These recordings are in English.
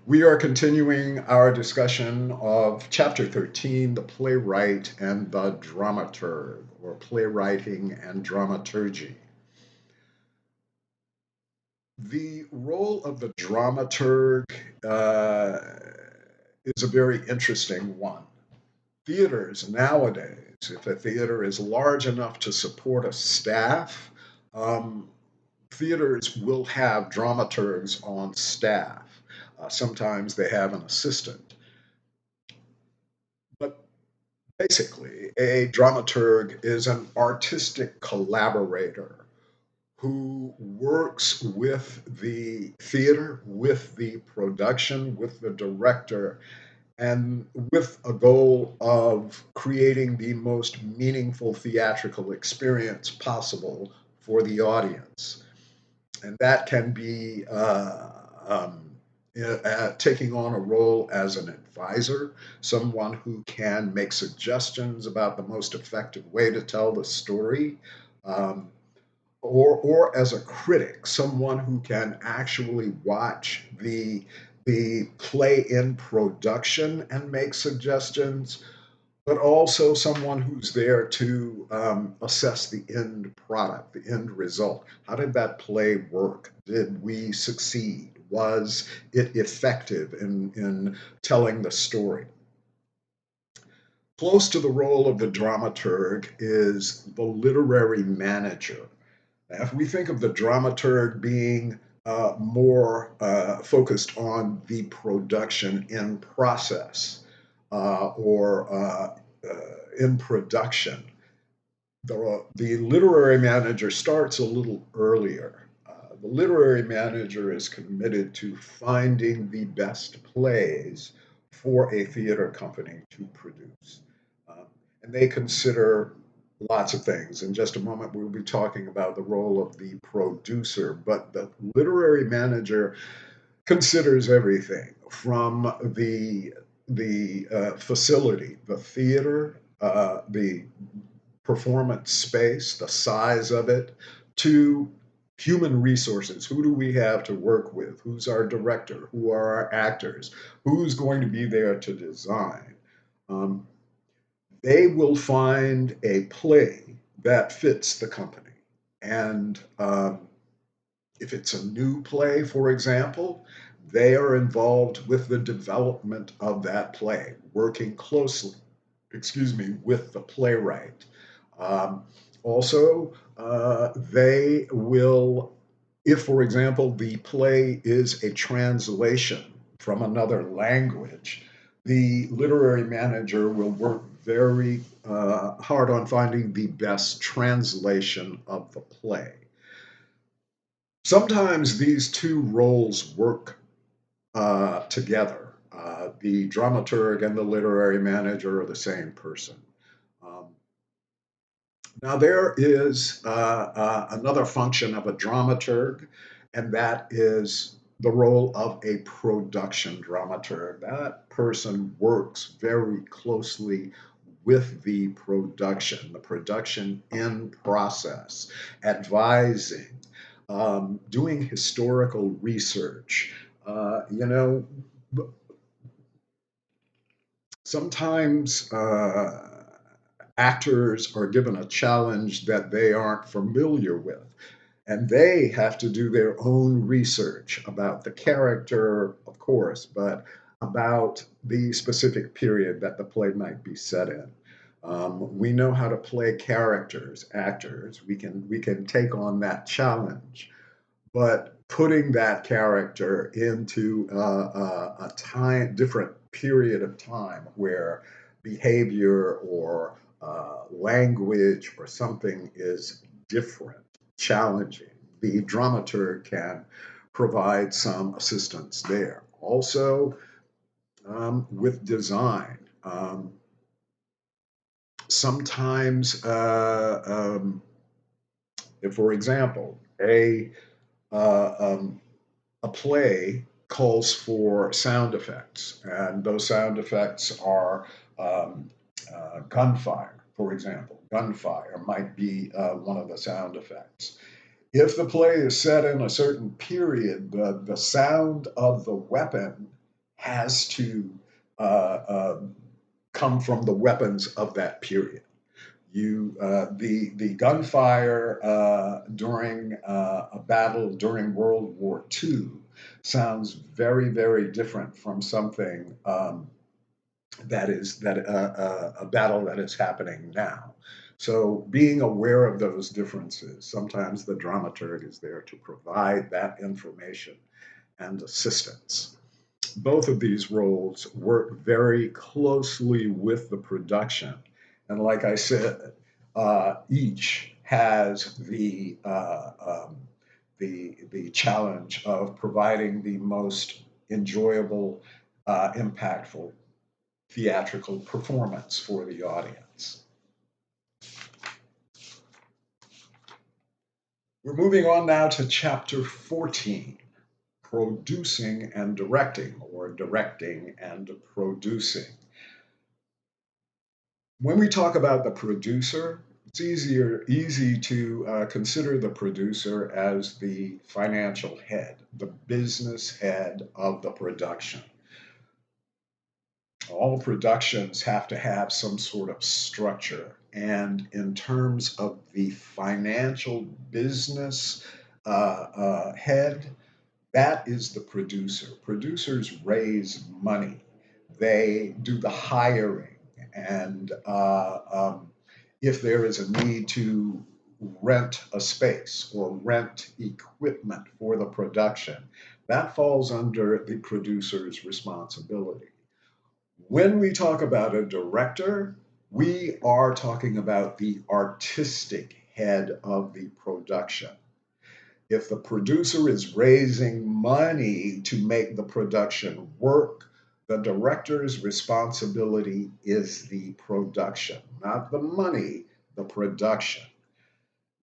We are continuing our discussion of Chapter 13, The Playwright and the Dramaturg, or Playwriting and Dramaturgy. The role of the dramaturg uh, is a very interesting one. Theaters nowadays, if a theater is large enough to support a staff, um, theaters will have dramaturgs on staff. Sometimes they have an assistant. But basically, a dramaturg is an artistic collaborator who works with the theater, with the production, with the director, and with a goal of creating the most meaningful theatrical experience possible for the audience. And that can be taking on a role as an advisor, someone who can make suggestions about the most effective way to tell the story, um, or as a critic, someone who can actually watch the play in production and make suggestions, but also someone who's there to assess the end product, the end result. How did that play work? Did we succeed? Was it effective in telling the story? Close to the role of the dramaturg is the literary manager. Now, if we think of the dramaturg being more focused on the production in process or in production, the literary manager starts a little earlier. The literary manager is committed to finding the best plays for a theater company to produce. Um, and they consider lots of things. In just a moment, we'll be talking about the role of the producer, but the literary manager considers everything from the facility, the theater, the performance space, the size of it, to human resources. Who do we have to work with? Who's our director? Who are our actors? Who's going to be there to design? Um, they will find a play that fits the company. And if it's a new play, for example, they are involved with the development of that play, working closely, with the playwright. Um, Also, they will, if, for example, the play is a translation from another language, the literary manager will work very hard on finding the best translation of the play. Sometimes these two roles work together. The dramaturg and the literary manager are the same person. Um, Now, there is another function of a dramaturg, and that is the role of a production dramaturg. That person works very closely with the production in process, advising, doing historical research. You know, sometimes actors are given a challenge that they aren't familiar with, and they have to do their own research about the character, of course, but about the specific period that the play might be set in. We know how to play characters, actors. We can take on that challenge, but putting that character into a time different period of time where behavior or language or something is different, challenging, the dramaturg can provide some assistance there. Also, with design, sometimes, if, for example, uh, um, a play calls for sound effects, and those sound effects are um, gunfire, for example. Gunfire might be one of the sound effects. If the play is set in a certain period, the sound of the weapon has to come from the weapons of that period. The gunfire during a battle during World War II sounds very, very different from something a battle that is happening now. So being aware of those differences, sometimes the dramaturg is there to provide that information and assistance. Both of these roles work very closely with the production. And like I said, each has the challenge of providing the most enjoyable, impactful theatrical performance for the audience. We're moving on now to chapter 14, producing and directing, or directing and producing. When we talk about the producer, it's easy to consider the producer as the financial head, the business head of the production. All productions have to have some sort of structure. And in terms of the financial business head, that is the producer. Producers raise money, they do the hiring, and if there is a need to rent a space or rent equipment for the production, that falls under the producer's responsibility. When we talk about a director, we are talking about the artistic head of the production. If the producer is raising money to make the production work, the director's responsibility is the production, not the money, the production.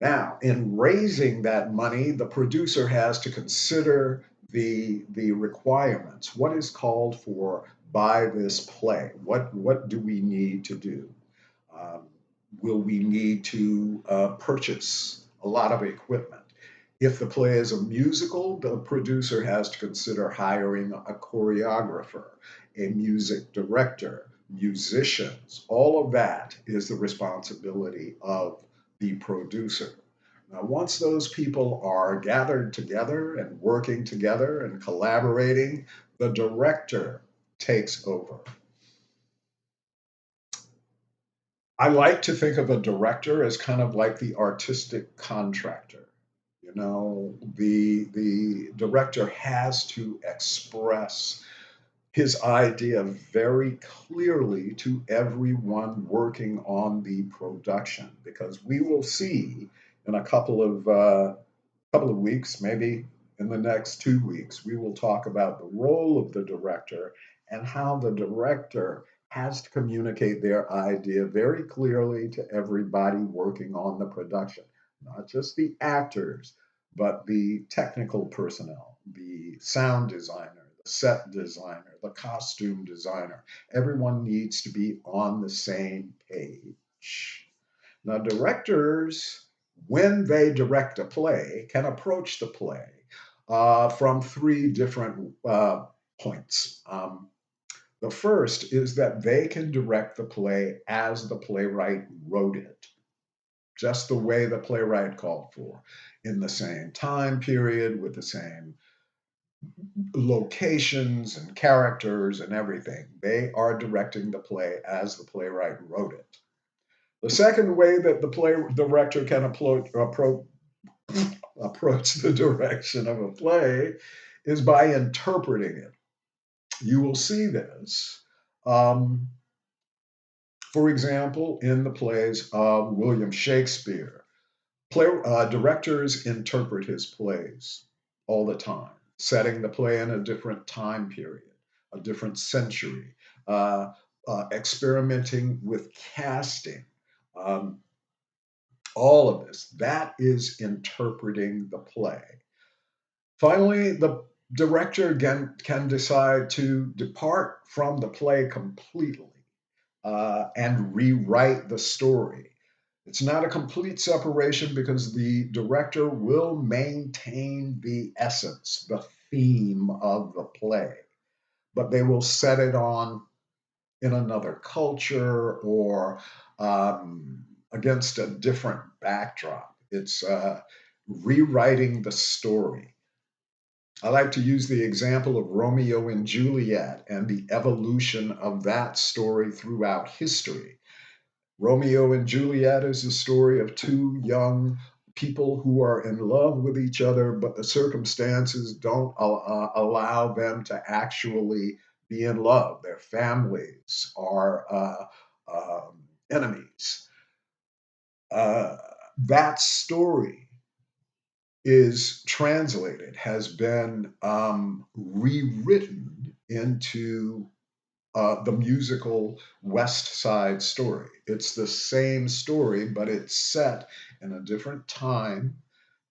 Now, in raising that money, the producer has to consider the requirements. What is called for by this play? What do we need to do? Um, will we need to purchase a lot of equipment? If the play is a musical, the producer has to consider hiring a choreographer, a music director, musicians. All of that is the responsibility of the producer. Now, once those people are gathered together and working together and collaborating, the director takes over. I like to think of a director as kind of like the artistic contractor. You know, the director has to express his idea very clearly to everyone working on the production, because we will see in a couple of weeks, maybe in the next 2 weeks, we will talk about the role of the director and how the director has to communicate their idea very clearly to everybody working on the production, not just the actors, but the technical personnel, the sound designer, the set designer, the costume designer. Everyone needs to be on the same page. Now, directors, when they direct a play, can approach the play from three different points. The first is that they can direct the play as the playwright wrote it, just the way the playwright called for, in the same time period, with the same locations and characters and everything. They are directing the play as the playwright wrote it. The second way that the play director can approach the direction of a play is by interpreting it. You will see this, for example, in the plays of William Shakespeare. Directors interpret his plays all the time, setting the play in a different time period, a different century, experimenting with casting. Um, all of this, that is interpreting the play. Finally, the director again can decide to depart from the play completely and rewrite the story. It's not a complete separation because the director will maintain the essence, the theme of the play. but they will set it on in another culture or against a different backdrop. It's rewriting the story. I like to use the example of Romeo and Juliet and the evolution of that story throughout history. Romeo and Juliet is the story of two young people who are in love with each other, but the circumstances don't allow them to actually be in love. Their families are enemies. Uh, that story is translated, has been rewritten into the musical West Side Story. It's the same story, but it's set in a different time.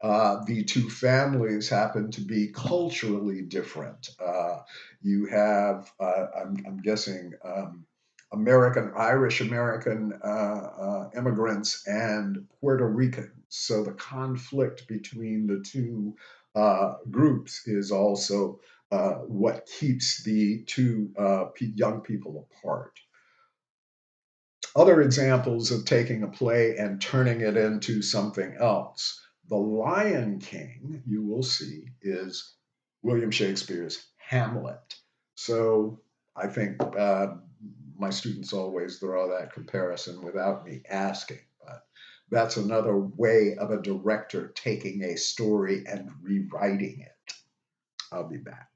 The two families happen to be culturally different. You have, I'm guessing, American, Irish American immigrants and Puerto Ricans. So the conflict between the two groups is also what keeps the two young people apart. Other examples of taking a play and turning it into something else. The Lion King, you will see, is William Shakespeare's Hamlet. So I think my students always draw that comparison without me asking, but that's another way of a director taking a story and rewriting it. I'll be back.